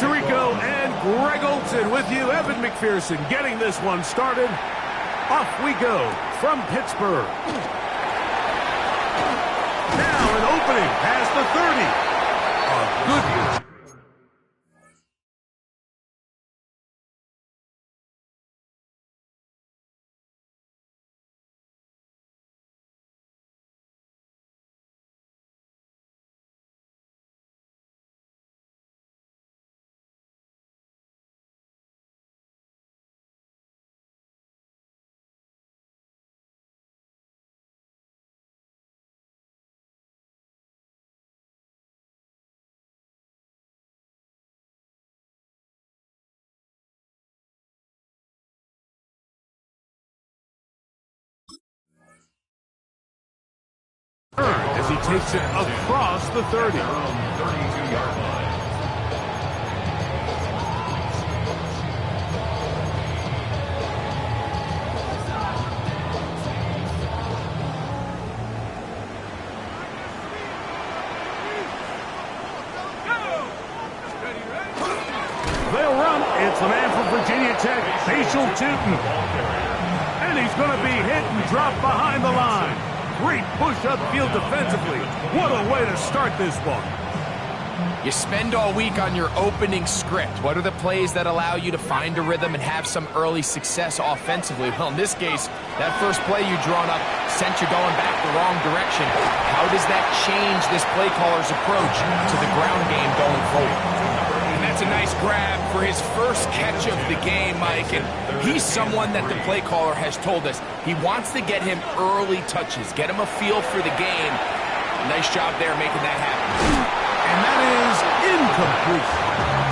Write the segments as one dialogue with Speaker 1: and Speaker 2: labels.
Speaker 1: Puerto Rico, and Greg Olson with you. Evan McPherson getting this one started. Off we go from Pittsburgh. Now an opening past the 30. A good. As he takes it across the 30. 32-yard line. They'll run. It's the man from Virginia Tech, Facial Tootin. And he's going to be hit and dropped behind the line. Great push upfield defensively. What a way to start this one.
Speaker 2: You spend all week on your opening script. What are the plays that allow you to find a rhythm and have some early success offensively? Well, in this case, that first play you drawn up sent you going back the wrong direction. How does that change this play caller's approach to the ground game going forward? And that's a nice grab for his first catch of the game, Mike. And he's someone that the play caller has told us he wants to get him early touches, get him a feel for the game. Nice job there making that happen.
Speaker 1: And that is incomplete.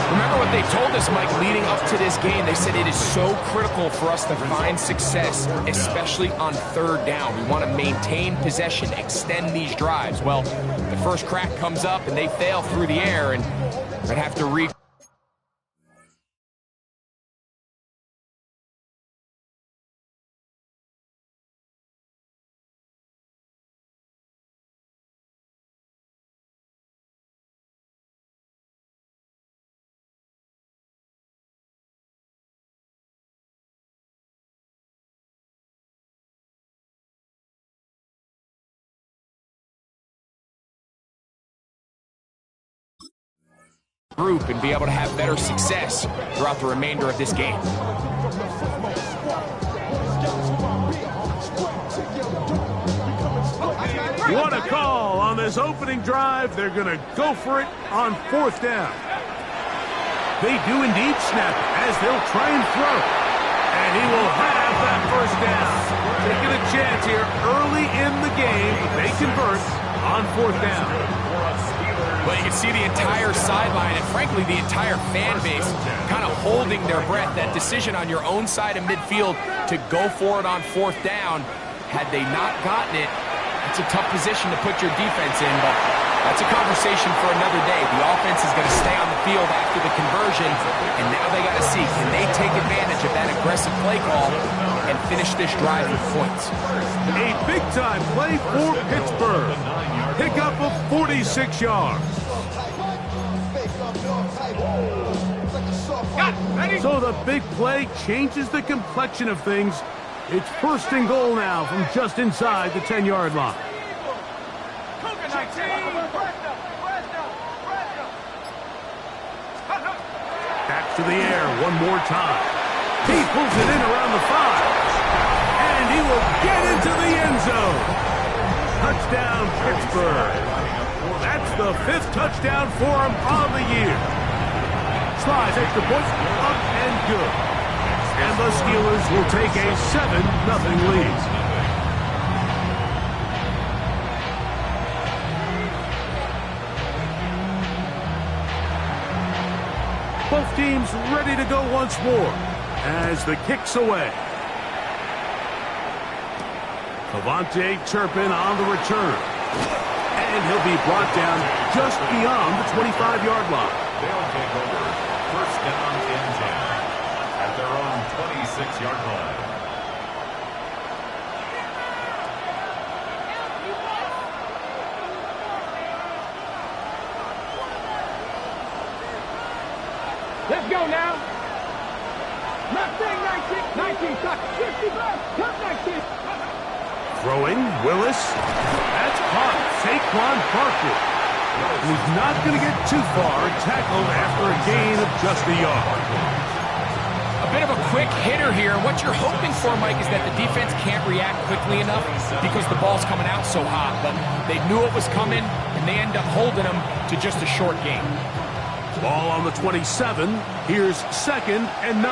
Speaker 2: Remember what they told us, Mike, leading up to this game. They said it is so critical for us to find success, especially on third down. We want to maintain possession, extend these drives. Well, the first crack comes up and they fail through the air, and we're going to have to group and be able to have better success throughout the remainder of this game.
Speaker 1: What a call on this opening drive. They're going to go for it on fourth down. They do indeed snap as they'll try and throw. And he will have that first down. Taking a chance here early in the game. They convert on fourth down.
Speaker 2: Well, you can see the entire sideline and, frankly, the entire fan base kind of holding their breath. That decision on your own side of midfield to go for it on fourth down, had they not gotten it, it's a tough position to put your defense in, but that's a conversation for another day. The offense is going to stay on the field after the conversion, and now they got to see, can they take advantage of that aggressive play call and finish this drive with points?
Speaker 1: A big-time play for Pittsburgh. Pickup of 46 yards. So the big play changes the complexion of things. It's first and goal now from just inside the 10-yard line. Back to the air one more time. He pulls it in around the 5. And he will get into the end zone. Touchdown, Pittsburgh. That's the 5th touchdown for him on the year. Slides extra point, up and good. And the Steelers will take a 7-0 lead. Both teams ready to go once more as the kick's away. Avante Turpin on the return. And he'll be brought down just beyond the 25-yard line.
Speaker 3: They'll take over first down and 10 at their own 26-yard line.
Speaker 4: Let's go now. Mustang 19, 55, top 19.
Speaker 1: Throwing, Willis. That's caught. Saquon Barkley. He's not going to get too far, tackled after a gain of just a yard.
Speaker 2: A bit of a quick hitter here. What you're hoping for, Mike, is that the defense can't react quickly enough because the ball's coming out so hot. But they knew it was coming, and they end up holding them to just a short gain.
Speaker 1: Ball on the 27. Here's 2nd and 9.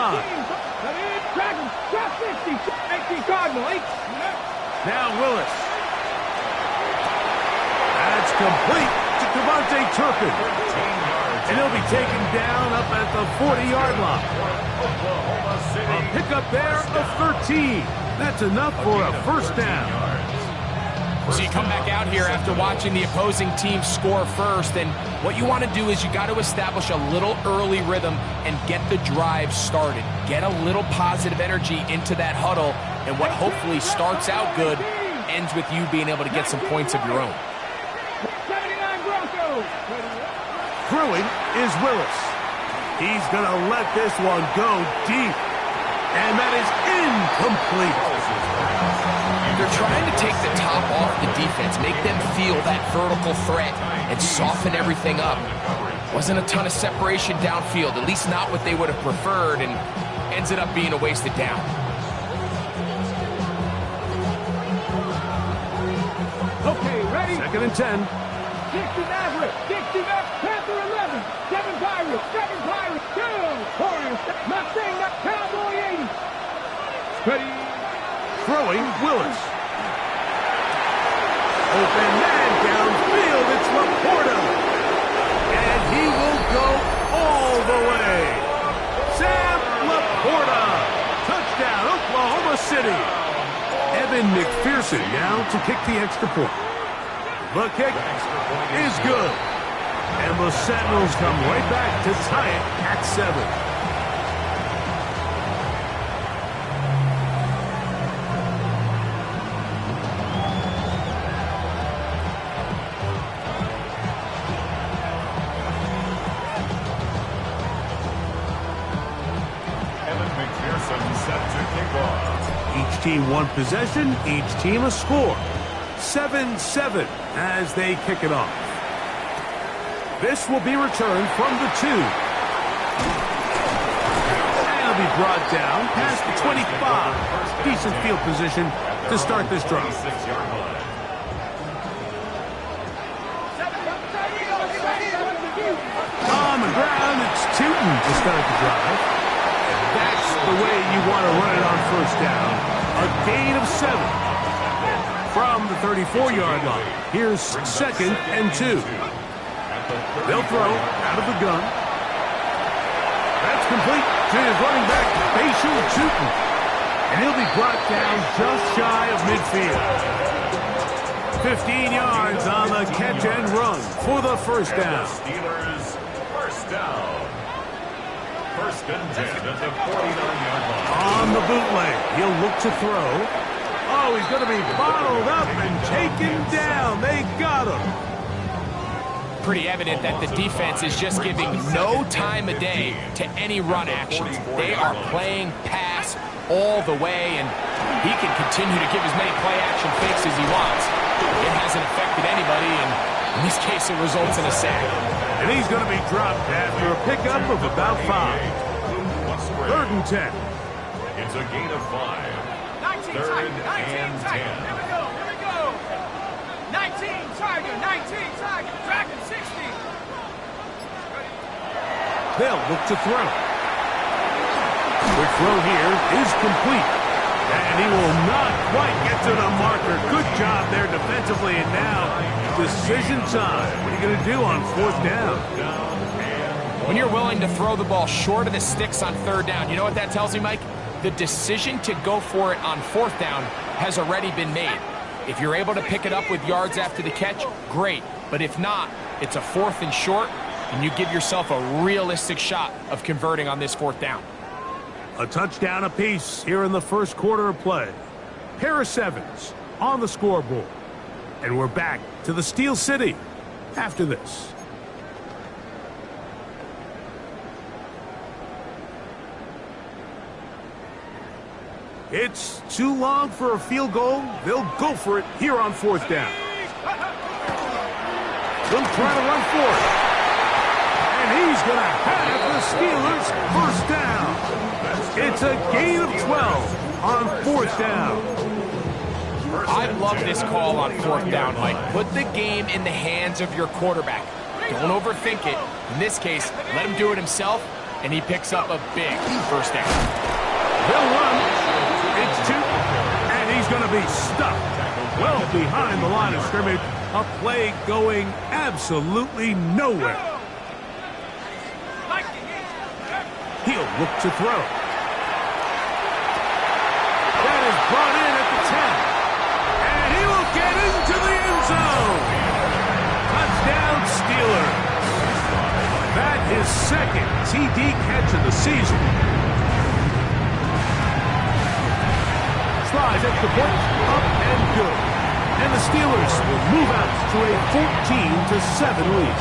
Speaker 4: Top 50, 18 Cardinal, 8.
Speaker 1: Now Willis. That's complete to Devontae Turpin. And he'll be taken down up at the 40-yard line. A pickup there of 13. That's enough for a first down.
Speaker 2: So you come back out here after watching the opposing team score first, and what you want to do is you got to establish a little early rhythm and get the drive started. Get a little positive energy into that huddle, and what hopefully starts out good ends with you being able to get some points of your own.
Speaker 4: 79 Broncos.
Speaker 1: Throwing is Willis. He's going to let this one go deep. And that is incomplete.
Speaker 2: They're trying to take the top off the defense, make them feel that vertical threat, and soften everything up. Wasn't a ton of separation downfield, at least not what they would have preferred, and ends it up being a wasted down.
Speaker 4: Okay, ready?
Speaker 1: 2nd and 10.
Speaker 4: 60 Maverick, 60 Panther 11, 7 Pirates, 2, Warriors, Mustang, Cowboy 80. Ready?
Speaker 1: Throwing, Willis. Open man downfield, it's Laporta. And he will go all the way. Sam Laporta. Touchdown, Oklahoma City. Evan McPherson now to kick the extra point. The kick is good. And the Sentinels come right back to tie it at 7. Each team one possession, each team a score. 7-7 as they kick it off. This will be returned from the 2. And it'll be brought down past the 25. Decent field position to start this drive. On the ground, it's Tootin to start the drive. That's the way you want to run it on first down. A gain of 7. From the 34-yard line, here's 2nd and 2. They'll throw out of the gun. That's complete to his running back, Bashir Tootin. And he'll be brought down just shy of midfield. 15 yards on the catch and run for the first down.
Speaker 3: Steelers, first down. 1st and 10 at the 49-yard line.
Speaker 1: On the bootleg, he'll look to throw. Oh, he's going to be bottled up and taken down. They got him.
Speaker 2: Pretty evident that the defense is just giving no time of day to any run actions. They are playing pass all the way, and he can continue to give as many play-action fakes as he wants. It hasn't affected anybody, and in this case, it results in a sack.
Speaker 1: And he's going to be dropped after a pickup of about 5. 3rd and 10.
Speaker 3: It's a gain of 5.
Speaker 4: 19
Speaker 3: Third
Speaker 4: Tiger,
Speaker 3: and 10.
Speaker 4: Here we go. 19 Tiger, Dragon 60.
Speaker 1: They'll look to throw. Quick throw here is complete. And he will not quite get to the marker. Good job there defensively. And now, decision time. What are you going to do on 4th down?
Speaker 2: When you're willing to throw the ball short of the sticks on 3rd down, you know what that tells me, Mike? The decision to go for it on 4th down has already been made. If you're able to pick it up with yards after the catch, great. But if not, it's a 4th and short, and you give yourself a realistic shot of converting on this 4th down.
Speaker 1: A touchdown apiece here in the first quarter of play. Pair of 7s on the scoreboard. And we're back to the Steel City after this. It's too long for a field goal. They'll go for it here on 4th down. They'll try to run for it. And he's going to have the Steelers first down. It's a gain of 12 on 4th down.
Speaker 2: I love this call on 4th down, Mike. Put the game in the hands of your quarterback. Don't overthink it. In this case, let him do it himself, and he picks up a big first down.
Speaker 1: They'll run. It's 2, and he's going to be stuck well behind the line of scrimmage. A play going absolutely nowhere. He'll look to throw. That is brought in at the 10. And he will get into the end zone. Touchdown, Steelers. That is second TD catch of the season. Slides at the point, up and good. And the Steelers will move out to a 14-7 lead.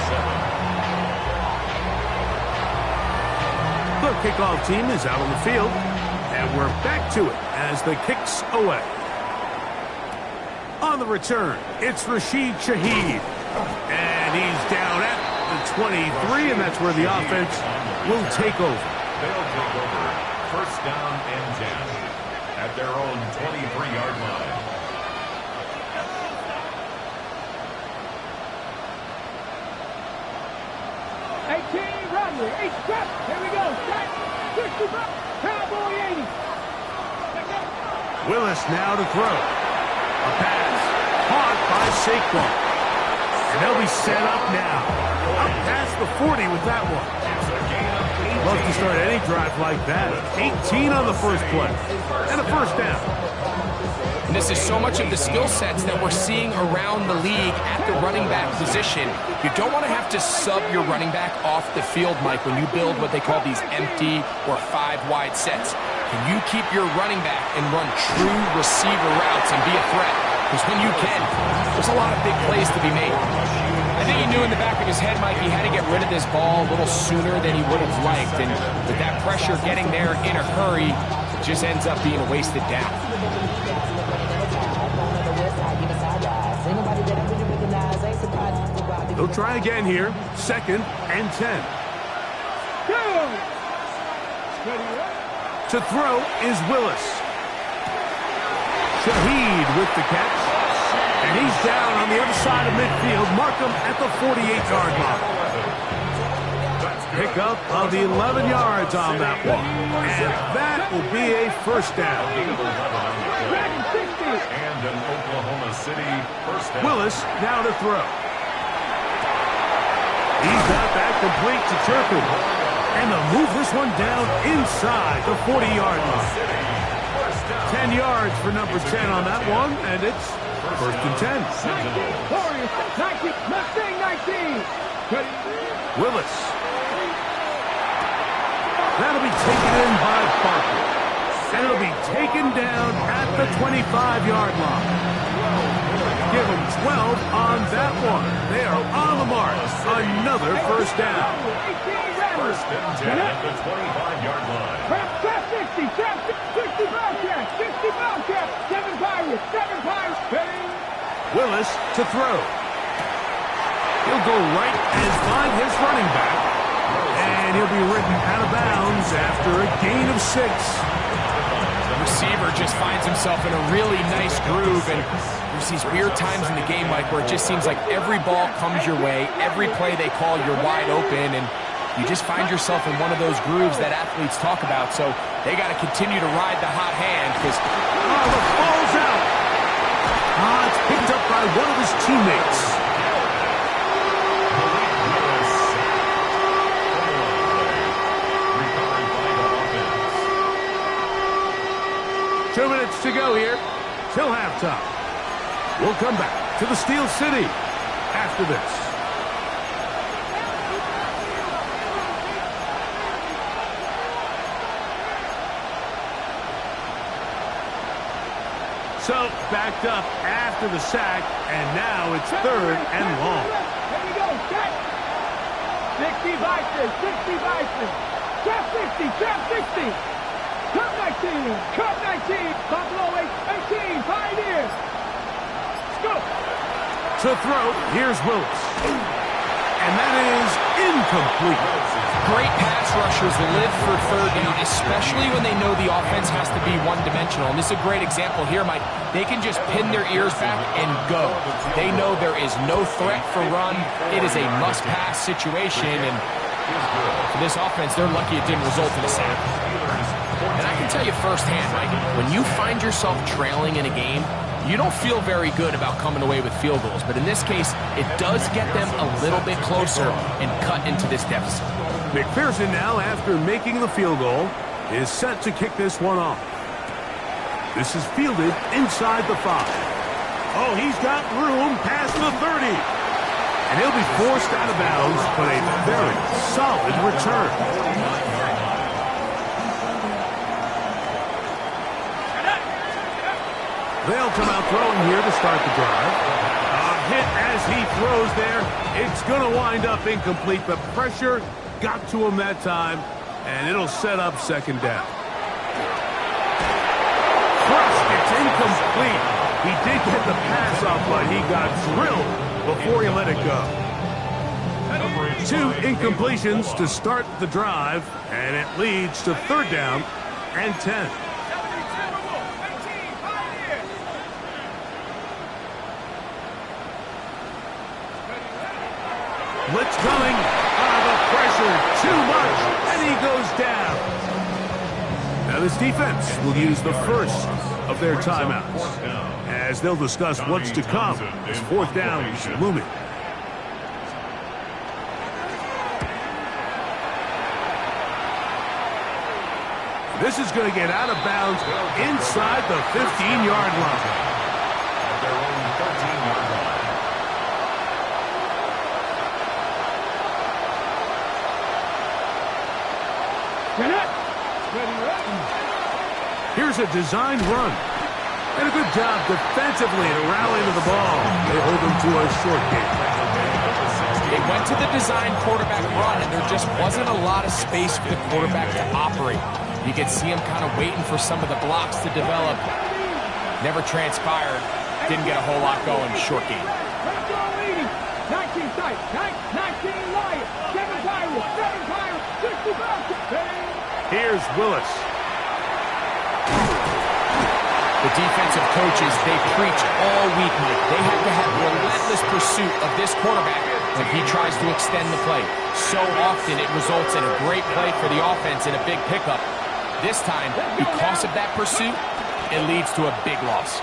Speaker 1: The kickoff team is out on the field, and we're back to it as the kick's away. On the return, it's Rashid Shaheed. And he's down at the 23, and that's where the offense will take over.
Speaker 3: They'll take over. First down and 10 at their own 23-yard line.
Speaker 4: Here we go. Set. 65. Cowboy 80.
Speaker 1: Willis now to throw. A pass caught by Saquon. And they'll be set up now. Up past the 40 with that one. Love to start any drive like that. 18 on the first play. And a first down.
Speaker 2: And this is so much of the skill sets that we're seeing around the league at the running back position. You don't want to have to sub your running back off the field, Mike, when you build what they call these empty or 5-wide sets. Can you keep your running back and run true receiver routes and be a threat? Because when you can, there's a lot of big plays to be made. I think he knew in the back of his head, Mike, he had to get rid of this ball a little sooner than he would have liked. And with that pressure getting there in a hurry, it just ends up being a wasted down.
Speaker 1: They'll try again here. 2nd and 10. To throw is Willis. Shaheed with the catch. And he's down on the other side of midfield. Mark him at the 48-yard line. Pick up of the 11 yards on that one. And that will be a first down.
Speaker 3: And an Oklahoma City first down.
Speaker 1: Willis now to throw. He's got that complete to Turpin. And they'll move this one down inside the 40-yard line. 10 yards for number 10 on that one, and it's first and 10. 19. Willis. That'll be taken in by Barker. And it'll be taken down at the 25-yard line. Give them 12 on that one. They are on the mark. Another first down.
Speaker 3: First and 10 at the 25-yard line.
Speaker 4: 60 Bobcats, 60 Bobcats, 7 Pirates.
Speaker 1: Willis to throw. He'll go right and find his running back. And he'll be ridden out of bounds after a gain of 6.
Speaker 2: The receiver just finds himself in a really nice groove, and there's these weird times in the game, Mike, where it just seems like every ball comes your way, every play they call, you're wide open, and you just find yourself in one of those grooves that athletes talk about. So they got to continue to ride the hot hand because
Speaker 1: the ball's out. It's picked up by one of his teammates. Two minutes to go here till halftime. We'll come back to the Steel City after this. So, backed up after the sack, and now it's 3rd and long.
Speaker 4: Here we go, set. 60 Bison, 60 Bison. Trap 60, trap 60. Cup 19. Cup 19. Buffalo 18. Pioneers. Let's go.
Speaker 1: To throw, here's Willis. And that is incomplete.
Speaker 2: Great pass rushers live for third down, especially when they know the offense has to be one-dimensional. And this is a great example here, Mike. They can just pin their ears back and go. They know there is no threat for run. It is a must-pass situation, and for this offense, they're lucky it didn't result in a sack. And I can tell you firsthand, Mike, when you find yourself trailing in a game, you don't feel very good about coming away with field goals. But in this case, it does get them a little bit closer and cut into this deficit.
Speaker 1: McPherson now, after making the field goal, is set to kick this one off. This is fielded inside the 5. Oh, he's got room past the 30. And he'll be forced out of bounds, but a very solid return. They'll come out throwing here to start the drive. A hit as he throws there. It's going to wind up incomplete. The pressure got to him that time, and it'll set up second down. Crushed, it's incomplete. He did get the pass off, but he got drilled before he let it go. 2 incompletions to start the drive, and it leads to third down and 10. Blitz coming. The pressure, too much, and he goes down. Now this defense will use the first of their timeouts, as they'll discuss what's to come as fourth down is looming. This is going to get out of bounds inside the 15-yard line.
Speaker 3: At their own 13-yard line.
Speaker 1: Here's a designed run. And a good job defensively to rally to the ball. They hold them to a short game.
Speaker 2: They went to the design quarterback run, and there just wasn't a lot of space for the quarterback to operate. You could see him kind of waiting for some of the blocks to develop. Never transpired. Didn't get a whole lot going. Short game.
Speaker 4: 19 tight. 19 Lions. 7 Pirates. 7 Pirates. 65.
Speaker 1: Here's Willis.
Speaker 2: The defensive coaches, they preach all week, Mike. They have to have relentless pursuit of this quarterback when he tries to extend the play. So often it results in a great play for the offense and a big pickup. This time, because of that pursuit, it leads to a big loss.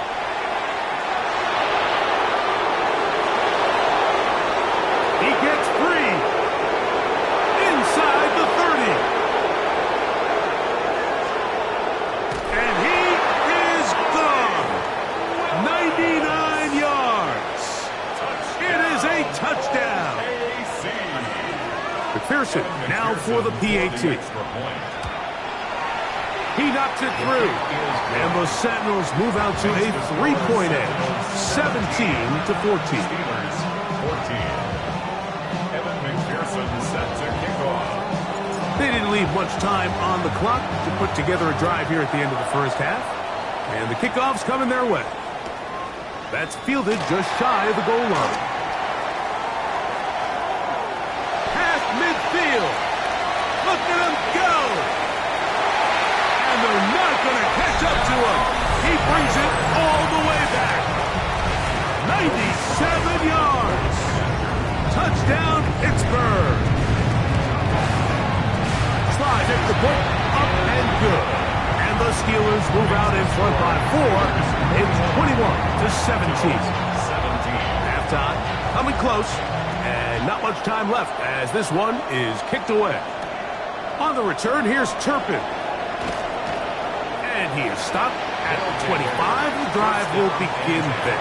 Speaker 1: He gets free. Inside the 30. And he is gone. 99 yards. It is a touchdown. McPherson now for the PAT. He knocks it through. And the Sentinels move out to a 3-point edge. 17-14.
Speaker 3: 14. Evan McPherson set to kick off.
Speaker 1: They didn't leave much time on the clock to put together a drive here at the end of the first half. And the kickoff's coming their way. That's fielded just shy of the goal line. Past midfield. Look at him go. And they're not going to catch up to him. He brings it all the way back. 97 yards. Touchdown, Pittsburgh. Slide at the point, up and good. And the Steelers move out in front by 4. It's 21-17. Halftime, coming close, and not much time left as this one is kicked away. On the return, here's Turpin. And he is stopped at the 25. The drive will begin there.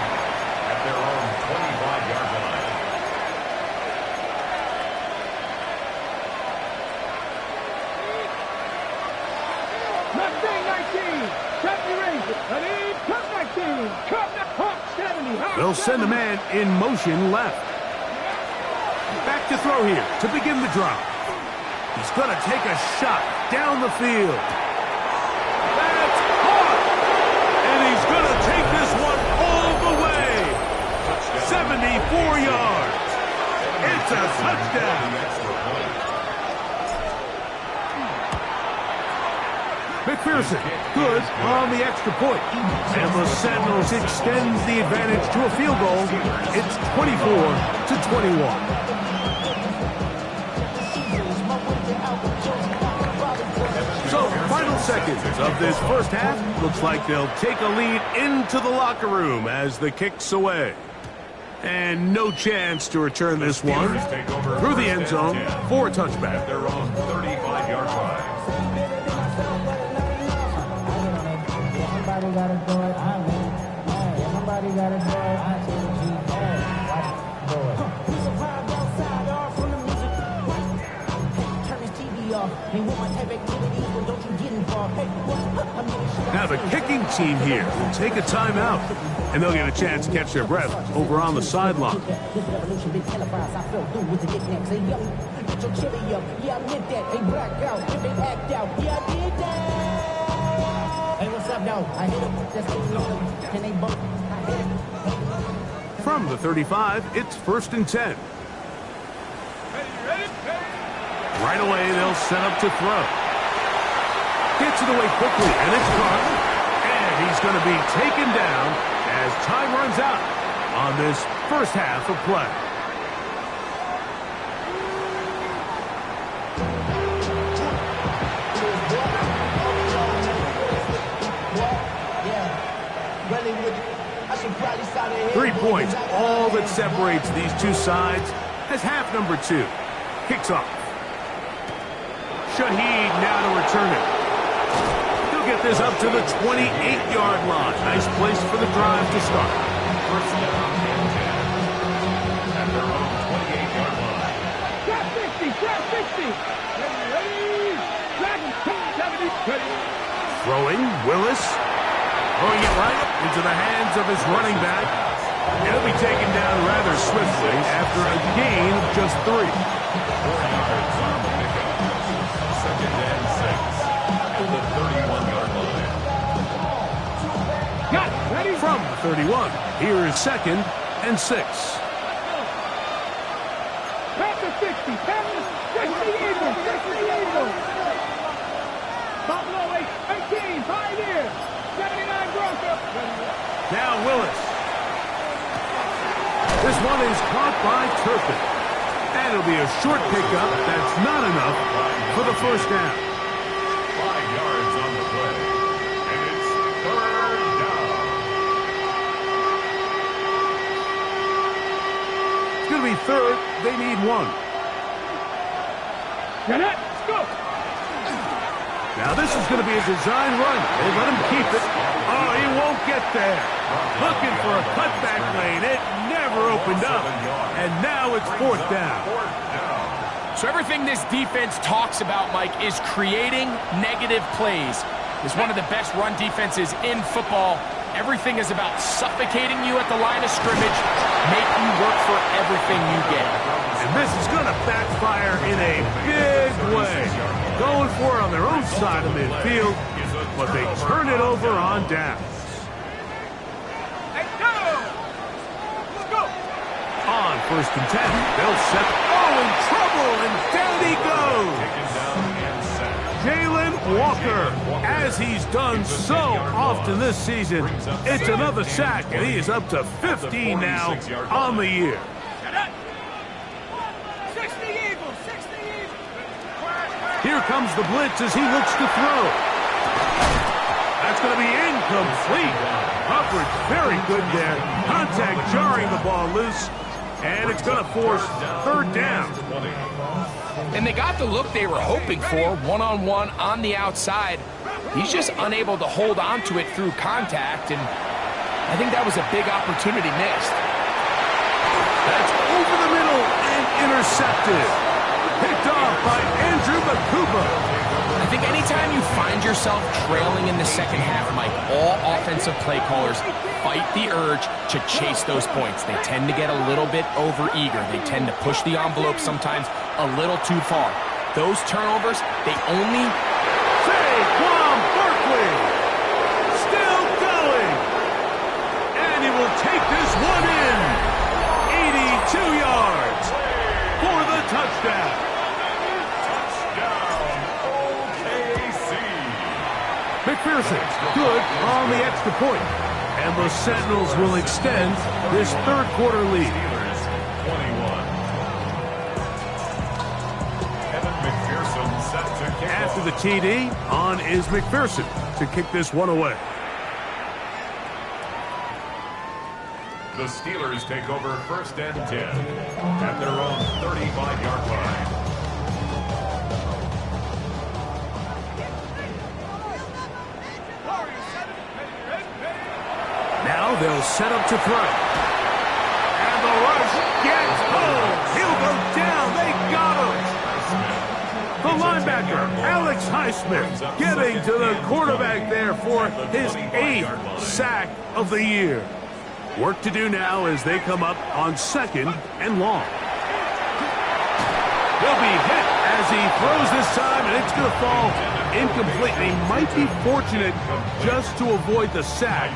Speaker 3: At their own 25-yard line.
Speaker 1: They'll send a man in motion left. Back to throw here to begin the drive. He's going to take a shot down the field. 4 yards. It's a touchdown. McPherson, good on the extra point. And the Sentinels extends the advantage to a field goal. It's 24-21. So, final seconds of this first half. Looks like they'll take a lead into the locker room as the kick's away. And no chance to return this one through the end zone for a touchback.
Speaker 3: Their own 35-yard line.
Speaker 5: Somebody gotta do it. Somebody gotta do it. Watch it. We survived outside, all from the music. Turn this TV off. Ain't with my type activities, but don't you get involved. Hey, what?
Speaker 1: Now the kicking team here will take a timeout, and they'll get a chance to catch their breath over on the sideline.
Speaker 5: This revolution been televised. I fell through with the knickknacks. Hey, yo, get your chili up. Yeah, I meant that. Hey, black out. If they act out. Yeah, I did that. Hey, what's up, though? I hit him. That's it. Can they both? I hit him.
Speaker 1: From the 35, it's 1st and 10. Right away, they'll set up to throw. Gets it away quickly, and it's caught. And he's going to be taken down as time runs out on this first half of play.
Speaker 5: I should probably start it here.
Speaker 1: 3 points, all that separates these two sides as half number 2 kicks off. Shaheed now to return it. He'll get this up to the 28-yard line. Nice place for the drive to start.
Speaker 3: First down and 10. At their own 28-yard line.
Speaker 4: Drop 60, drop 60. Ready, Dragon, 70, ready.
Speaker 1: Throwing, Willis. Throwing it right into the hands of his running back. He'll be taken down rather swiftly after a gain of just 3.
Speaker 3: 4 yards on the pickup. Second and 6. At the 31-yard line.
Speaker 4: Got it, ready.
Speaker 1: From the 31, here is 2nd and 6.
Speaker 4: Pass the 60, pass the 60 Eagles, 60 Eagles. Buffalo 18, Pioneers, 79 Broncos.
Speaker 1: Now Willis. This one is caught by Turpin. And it'll be a short pickup. That's not enough for the first down.
Speaker 3: 5 yards on the play. And it's 3rd down.
Speaker 1: It's going to be 3rd. They need 1.
Speaker 4: Get it, let's go.
Speaker 1: Now this is going to be a design run. They let him keep it. Oh, he won't get there. Looking for a cutback lane. It never opened up. And now it's 4th down.
Speaker 2: So everything this defense talks about, Mike, is creating negative plays. It's one of the best run defenses in football. Everything is about suffocating you at the line of scrimmage, make you work for everything you get.
Speaker 1: And this is going to backfire in a big way. Going for it on their own side of midfield, but they turn it over on downs.
Speaker 4: Let's go. Let's go.
Speaker 1: On 1st and 10, they'll set. Oh, in trouble, and down he goes. Jalen Walker, as he's done so often this season, it's another sack, and he is up to 15 now on the year.
Speaker 4: 60 Eagles, 60 Eagles.
Speaker 1: Here comes the blitz as he looks to throw. That's going to be incomplete. Upwards very good there. Contact jarring the ball loose, and it's going to force 3rd down.
Speaker 2: And they got the look they were hoping for, one-on-one on the outside. He's just unable to hold on to it through contact, and I think that was a big opportunity missed.
Speaker 1: That's over the middle and intercepted. Picked off by Andrew Makuba.
Speaker 2: I think anytime you find yourself trailing in the second half, Mike, all offensive play callers fight the urge to chase those points. They tend to get a little bit over-eager. They tend to push the envelope sometimes a little too far. Those turnovers, they only...
Speaker 1: Saquon Barkley still going. And he will take this one in. 80 good on the extra point. And the Sentinels will extend this third quarter lead.
Speaker 3: Steelers 21. Kevin McPherson set to kick
Speaker 1: After
Speaker 3: off.
Speaker 1: the TD, on is McPherson to kick this one away.
Speaker 3: The Steelers take over first and 10 at their own 35-yard line.
Speaker 1: Now they'll set up to throw. And the rush gets home. He'll go down. They got him. The linebacker, Alex Highsmith, getting to the quarterback there for his 8th sack of the year. Work to do now as they come up on 2nd and long. He'll be hit as he throws this time, and it's going to fall incomplete. He might be fortunate just to avoid the sack,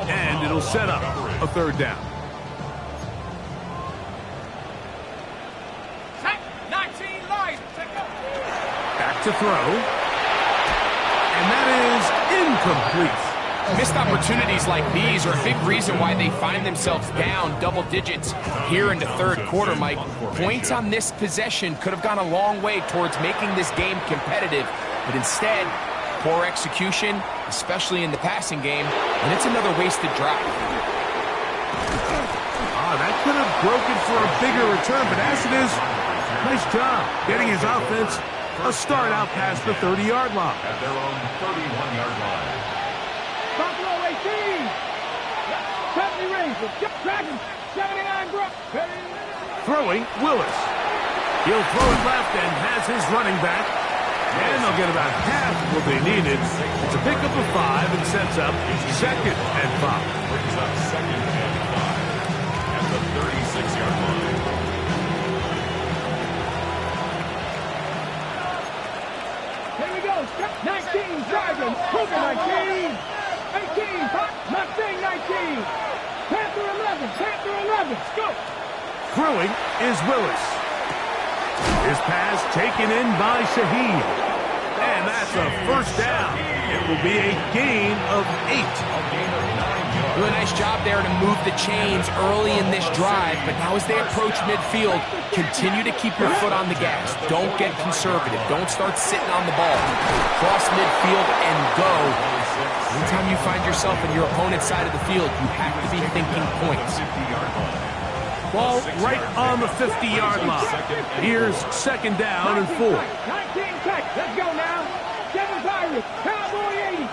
Speaker 1: and it'll set up a third down. Back to throw. And that is incomplete.
Speaker 2: Missed opportunities like these are a big reason why they find themselves down double digits here in the third quarter, Mike. Points on this possession could have gone a long way towards making this game competitive, but instead, poor execution, especially in the passing game, and it's another wasted drive.
Speaker 1: That could have broken for a bigger return, but as it is, nice job getting his offense a start out past the 30-yard line.
Speaker 3: At their own 31-yard line.
Speaker 4: Buffalo 18. 70 Rangers. Dragon. 79 Brook.
Speaker 1: Throwing, Willis. He'll throw it left and has his running back. And they'll get about half what they needed. It's a pickup of 5 and sets up 2nd and 5.
Speaker 3: Brings up 2nd and 5 at the 36-yard line.
Speaker 4: Here we go. 19 Dragons. Cougar 19. 18 Pop. Mustang 19. Panther 11. Panther 11. Go.
Speaker 1: Throwing is Willis. His pass taken in by Shaheed. And that's a first down. It will be a gain of 8.
Speaker 2: Really nice job there to move the chains early in this drive, but now as they approach midfield, continue to keep your foot on the gas. Don't get conservative. Don't start sitting on the ball. Cross midfield and go. Anytime you find yourself in your opponent's side of the field, you have to be thinking points.
Speaker 1: Ball right on the 50-yard line. Here's 2nd down and 4.
Speaker 4: 19 Tech. Let's go now. 7 Pirates. Cowboy 80.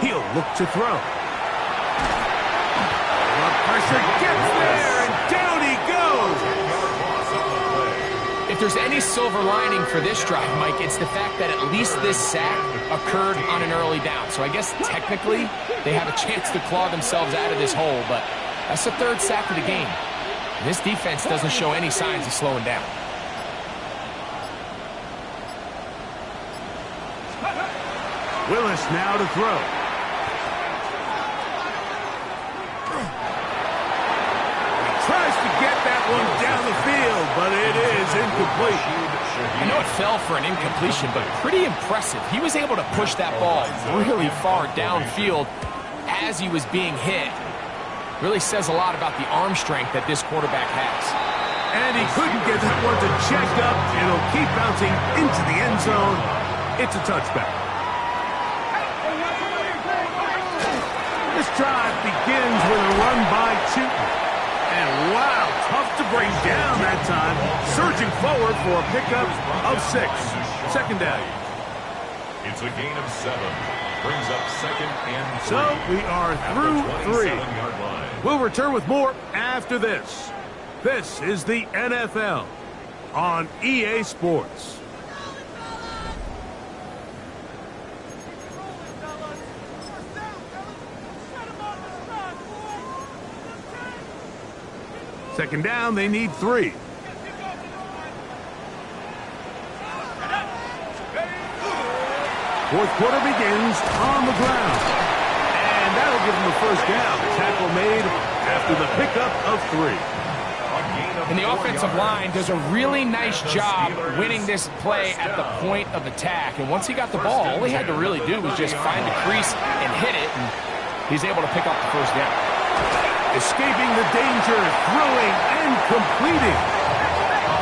Speaker 1: He'll look to throw. The pressure gets there, and down he goes.
Speaker 2: If there's any silver lining for this drive, Mike, it's the fact that at least this sack occurred on an early down. So I guess technically they have a chance to claw themselves out of this hole, but that's the 3rd sack of the game. And this defense doesn't show any signs of slowing down.
Speaker 1: Willis now to throw. Tries to get that one down the field, but it is incomplete.
Speaker 2: I know it fell for an incompletion, but pretty impressive. He was able to push that ball really far downfield as he was being hit. Really says a lot about the arm strength that this quarterback has.
Speaker 1: And he couldn't get that one to check up. It'll keep bouncing into the end zone. It's a touchback. This drive begins with a run by Chuton. And wow, tough to bring down that time. Surging forward for a pickup of 6. 2nd down.
Speaker 3: It's a gain of 7. Brings up 2nd and 3.
Speaker 1: So we are through 3.
Speaker 3: 27-yard line.
Speaker 1: We'll return with more after this. This is the NFL on EA Sports. Second down, they need 3. Fourth quarter begins on the ground. And that'll give them the first down. Tackle made after the pickup of 3.
Speaker 2: And the offensive line does a really nice job winning this play at the point of attack. And once he got the ball, all he had to really do was just find the crease and hit it, and he's able to pick up the first down.
Speaker 1: Escaping the danger, throwing, and completing.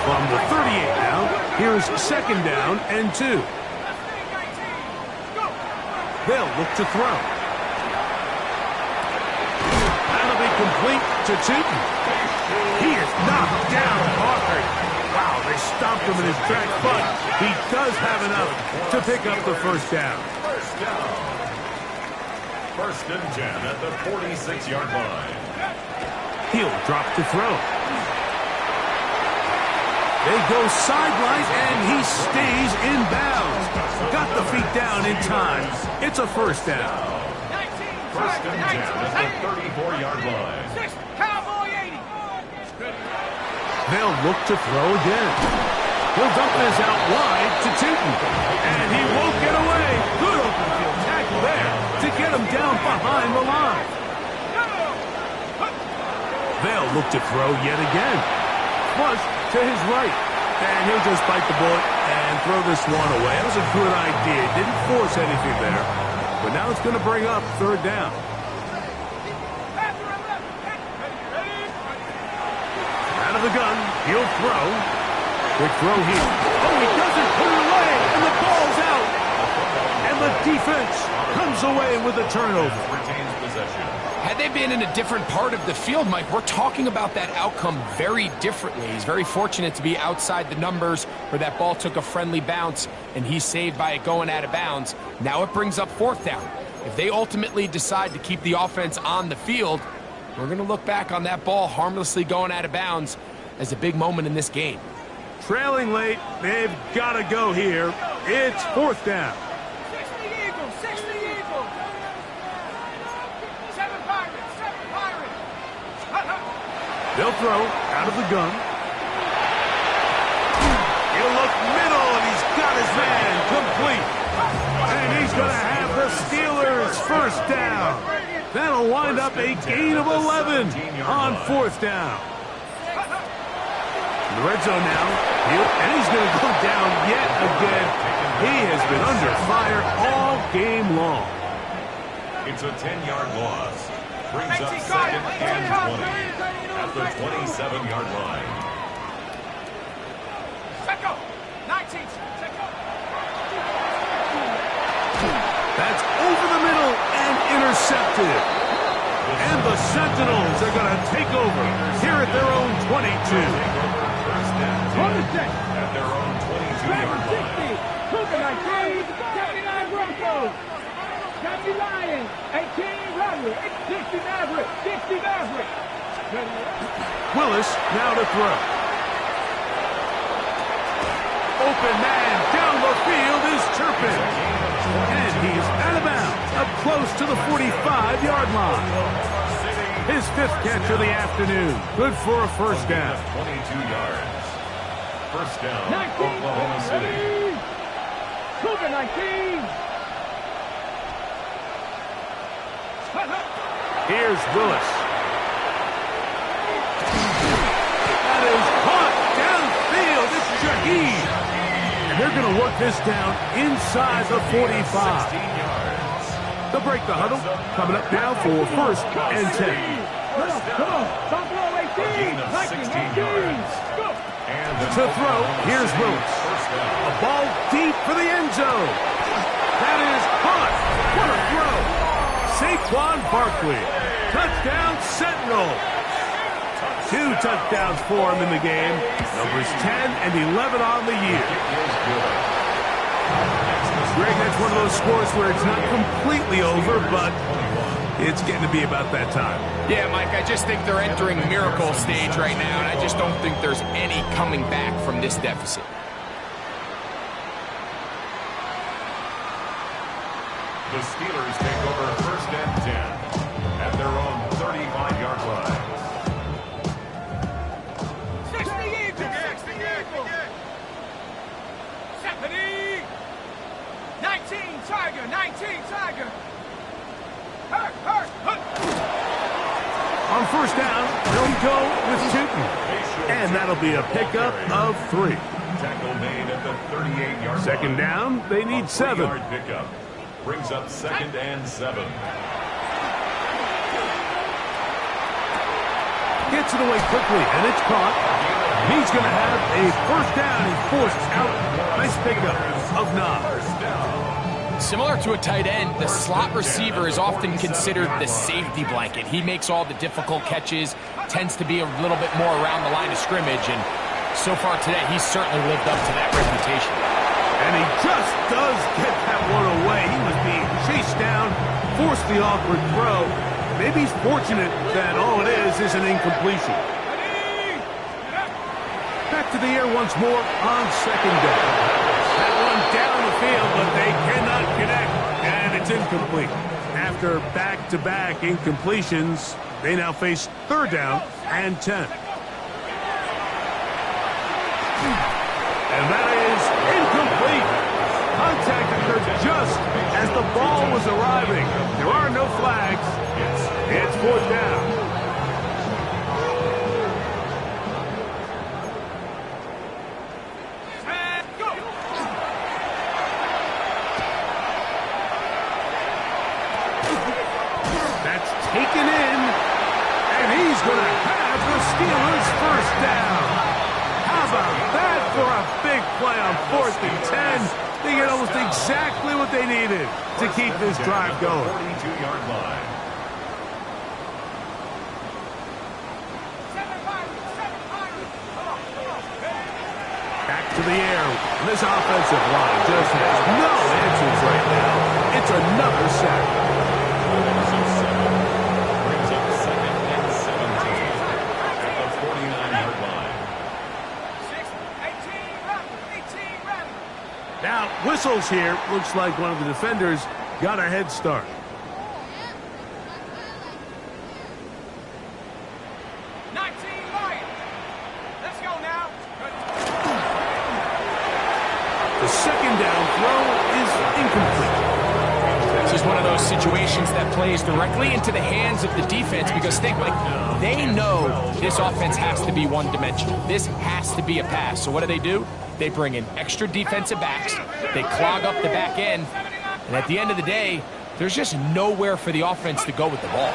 Speaker 1: From the 38 now, here's second down and 2. They'll look to throw. That'll be complete to Tootin. He is knocked down hard. Wow, they stopped him in his tracks, but he does have enough to pick up the first down.
Speaker 3: First and 10 at the 46-yard line.
Speaker 1: He'll drop to throw. They go sideline, and he stays in bounds. Got the feet down in time. It's a first down.
Speaker 3: First and 10 at the 34-yard line.
Speaker 1: They'll look to throw again. He'll dump this out wide to Tootin. And he won't get away. Good open field tackle there to get him down behind the line. They'll look to throw yet again. Flush to his right. And he'll just bite the bullet and throw this one away. That was a good idea. Didn't force anything there. But now it's going to bring up third down. Out of the gun, he'll throw. Quick throw here. Oh, he doesn't put it away, and the ball's out. And the defense comes away with a turnover.
Speaker 3: Retains possession.
Speaker 2: Had they been in a different part of the field, Mike, we're talking about that outcome very differently. He's very fortunate to be outside the numbers where that ball took a friendly bounce, and he's saved by it going out of bounds. Now it brings up fourth down. If they ultimately decide to keep the offense on the field, we're going to look back on that ball harmlessly going out of bounds as a big moment in this game.
Speaker 1: Trailing late, they've got to go here. It's fourth down.
Speaker 4: 60 Eagles, 60 Eagles. 7 Pirates, 7 Pirates.
Speaker 1: They'll throw out of the gun. He'll look middle, and he's got his man complete. And he's going to have the Steelers first down. That'll wind up a gain of 11 on fourth down. In the red zone now, and he's going to go down yet again. He has been under fire all game long.
Speaker 3: It's a 10-yard loss. Brings up second and 20 at the 27-yard line.
Speaker 4: Second, 19. Second.
Speaker 1: That's over the middle and intercepted. And the Sentinels are going to take over here at their own 22.
Speaker 3: At their own 22-yard line.
Speaker 4: 19, 79 Broncos. 70 Lions, 18 Rebels, 60 Maverick, 60 Maverick.
Speaker 1: Willis now to throw. Open man down the field is Turpin. And he's out of bounds, up close to the 45-yard line. His fifth catch of the afternoon. Good for a first down.
Speaker 3: 22 yards. First down, Oklahoma City.
Speaker 4: Cougar 19.
Speaker 1: Here's Willis. That is caught downfield. It's Shaheed. And they're going to work this down inside the 45.
Speaker 3: 16 yards.
Speaker 1: They'll break the huddle. Coming up now for first and 10.
Speaker 4: Come on. Buffalo 18.
Speaker 3: Gain of 16 yards. And
Speaker 1: To throw, here's Willis. A ball deep for the end zone. That is caught. What a throw. Saquon Barkley. Touchdown Sentinel. 2 touchdowns for him in the game. Numbers 10 and 11 on the year. Greg, that's one of those scores where it's not completely over, but it's getting to be about that time.
Speaker 2: Yeah, Mike, I just think they're entering miracle stage right now, and I just don't think there's any coming back from this deficit.
Speaker 3: The Steelers take over first and 10 at their own 35-yard line.
Speaker 4: 60 Eagles. 60 Eagles. 70. 19 Tiger. 19 Tiger. Hurt.
Speaker 1: On first down, they'll go with Tootin. And that'll be a pickup of 3.
Speaker 3: Tackle made at the 38-yard line.
Speaker 1: Second down, they need 7.
Speaker 3: 3-yard pickup. Brings up 2nd and 7.
Speaker 1: Gets it away quickly, and it's caught. He's going to have a first down. He forced out. Nice pickup of 9.
Speaker 2: Similar to a tight end, the slot receiver is often considered the safety blanket. He makes all the difficult catches, tends to be a little bit more around the line of scrimmage, and so far today, he's certainly lived up to that reputation.
Speaker 1: And he just does get that one away. He was being chased down, forced the awkward throw. Maybe he's fortunate that all it is an incompletion. Back to the air once more on second down. That one down the field, but they cannot connect, and it's incomplete. After back-to-back incompletions, they now face third down and 10. And that is incomplete. Contact occurred just as the ball was arriving. There are no flags. It's fourth down. That's taken in, and he's going to have the Steelers' first down. How about that for a big play on 4th and 10? They get almost exactly what they needed to keep this drive going.
Speaker 3: 42-yard line.
Speaker 1: Back to the air. This offensive line just has no answers right now. It's another sack.
Speaker 3: Brings up 2nd and 17 at the 49-yard line.
Speaker 1: Now, whistles here. Looks like one of the defenders got a head start. The second down throw is incomplete.
Speaker 2: This is one of those situations that plays directly into the hands of the defense because think, Mike, they know this offense has to be one-dimensional. This has to be a pass. So what do? They bring in extra defensive backs. They clog up the back end. And at the end of the day, there's just nowhere for the offense to go with the ball.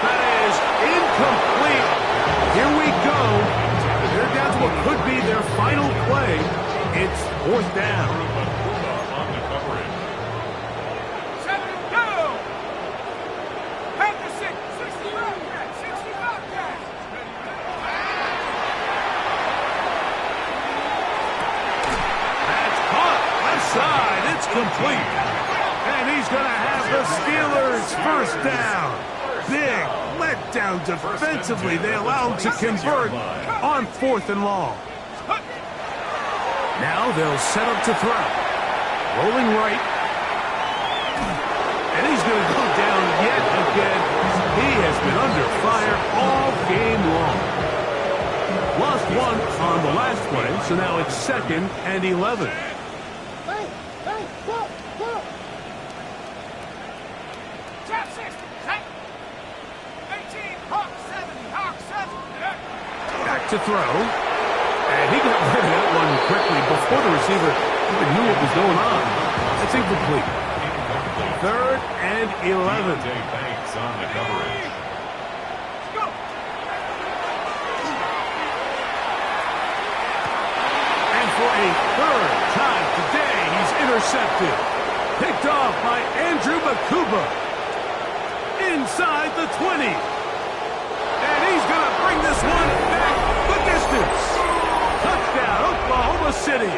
Speaker 1: That is incomplete. Here we go. They're down to what could be their final play. It's fourth down.
Speaker 3: On the coverage.
Speaker 1: That's caught. Left side. It's complete. And he's going to have the Steelers first down. Big letdown defensively. They allow him to convert on 4th and long. Now they'll set up to throw. Rolling right. And he's going to go down yet again. He has been under fire all game long. Lost one on the last play, so now it's 2nd and 11. Back to throw. And he got rid of that one quickly before the receiver even knew what was going on. That's incomplete. 3rd and 11.
Speaker 3: Banks on the coverage.
Speaker 1: And for a 3rd time today, he's intercepted. Picked off by Andrew Makuba. Inside the 20. And he's going to bring this one back the distance. Touchdown, Oklahoma City.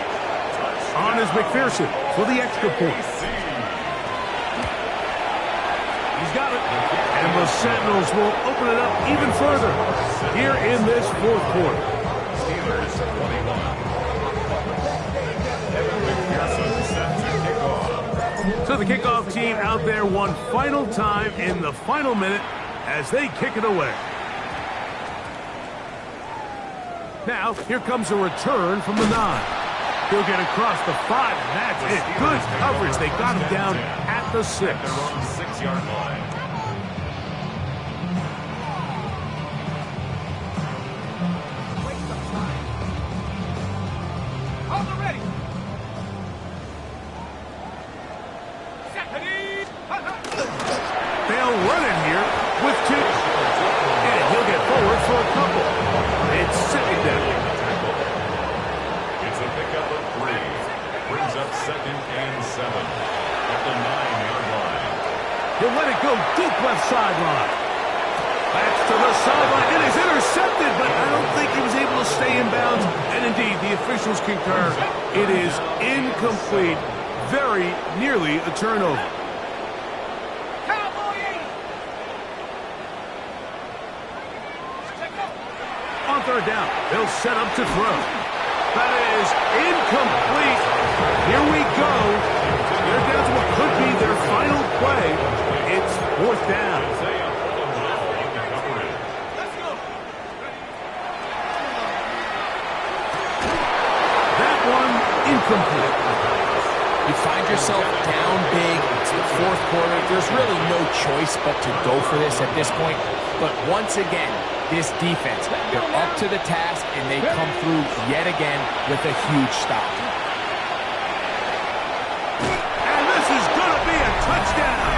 Speaker 1: On is McPherson for the extra point. He's got it. And the Sentinels will open it up even further here in this 4th quarter.
Speaker 3: Steelers 21. Evan McPherson set to kick off.
Speaker 1: So the kickoff team out there one final time in the final minute as they kick it away. Now, here comes a return from the 9. He'll get across the 5, and that's it. Good coverage. They got him down at the 6.
Speaker 3: Their own 6-yard line.
Speaker 1: running here with 2. And he'll get forward for a couple. It's second down.
Speaker 3: It's a pickup of 3. Brings up 2nd and 7 at the 9-yard line.
Speaker 1: He'll let it go deep left sideline. That's to the sideline. It is intercepted, but I don't think he was able to stay in bounds. And indeed, the officials concur. It is incomplete. Very nearly a turnover. On third down, they'll set up to throw. That is incomplete. Here we go. They're down to what could be their final play. It's 4th down. That one incomplete.
Speaker 2: You find yourself down big. It's the 4th quarter. There's really no choice but to go for this at this point. But once again, this defense, they're up to the task, and they come through yet again with a huge stop.
Speaker 1: And this is going to be a touchdown.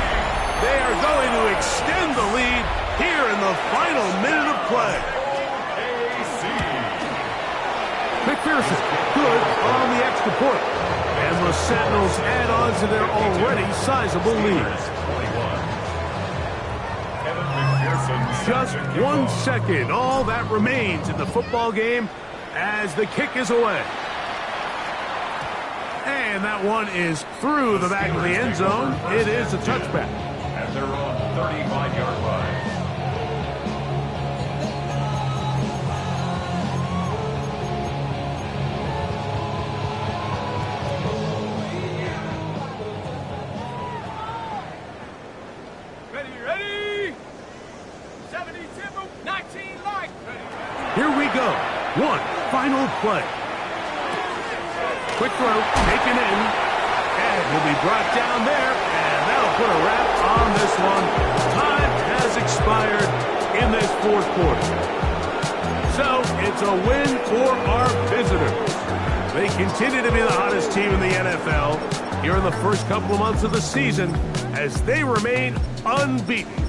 Speaker 1: They are going to extend the lead here in the final minute of play. McPherson, good on the extra point. And the Sentinels add on to their already sizable lead. Just 1 second, all that remains in the football game as the kick is away. And that one is through the back of the end zone. It is a touchback.
Speaker 3: At their own 35-yard line.
Speaker 1: Here we go. One final play. Quick throw, taken in. And he'll be brought down there. And that'll put a wrap on this one. Time has expired in this 4th quarter. So it's a win for our visitors. They continue to be the hottest team in the NFL here in the first couple of months of the season as they remain unbeaten.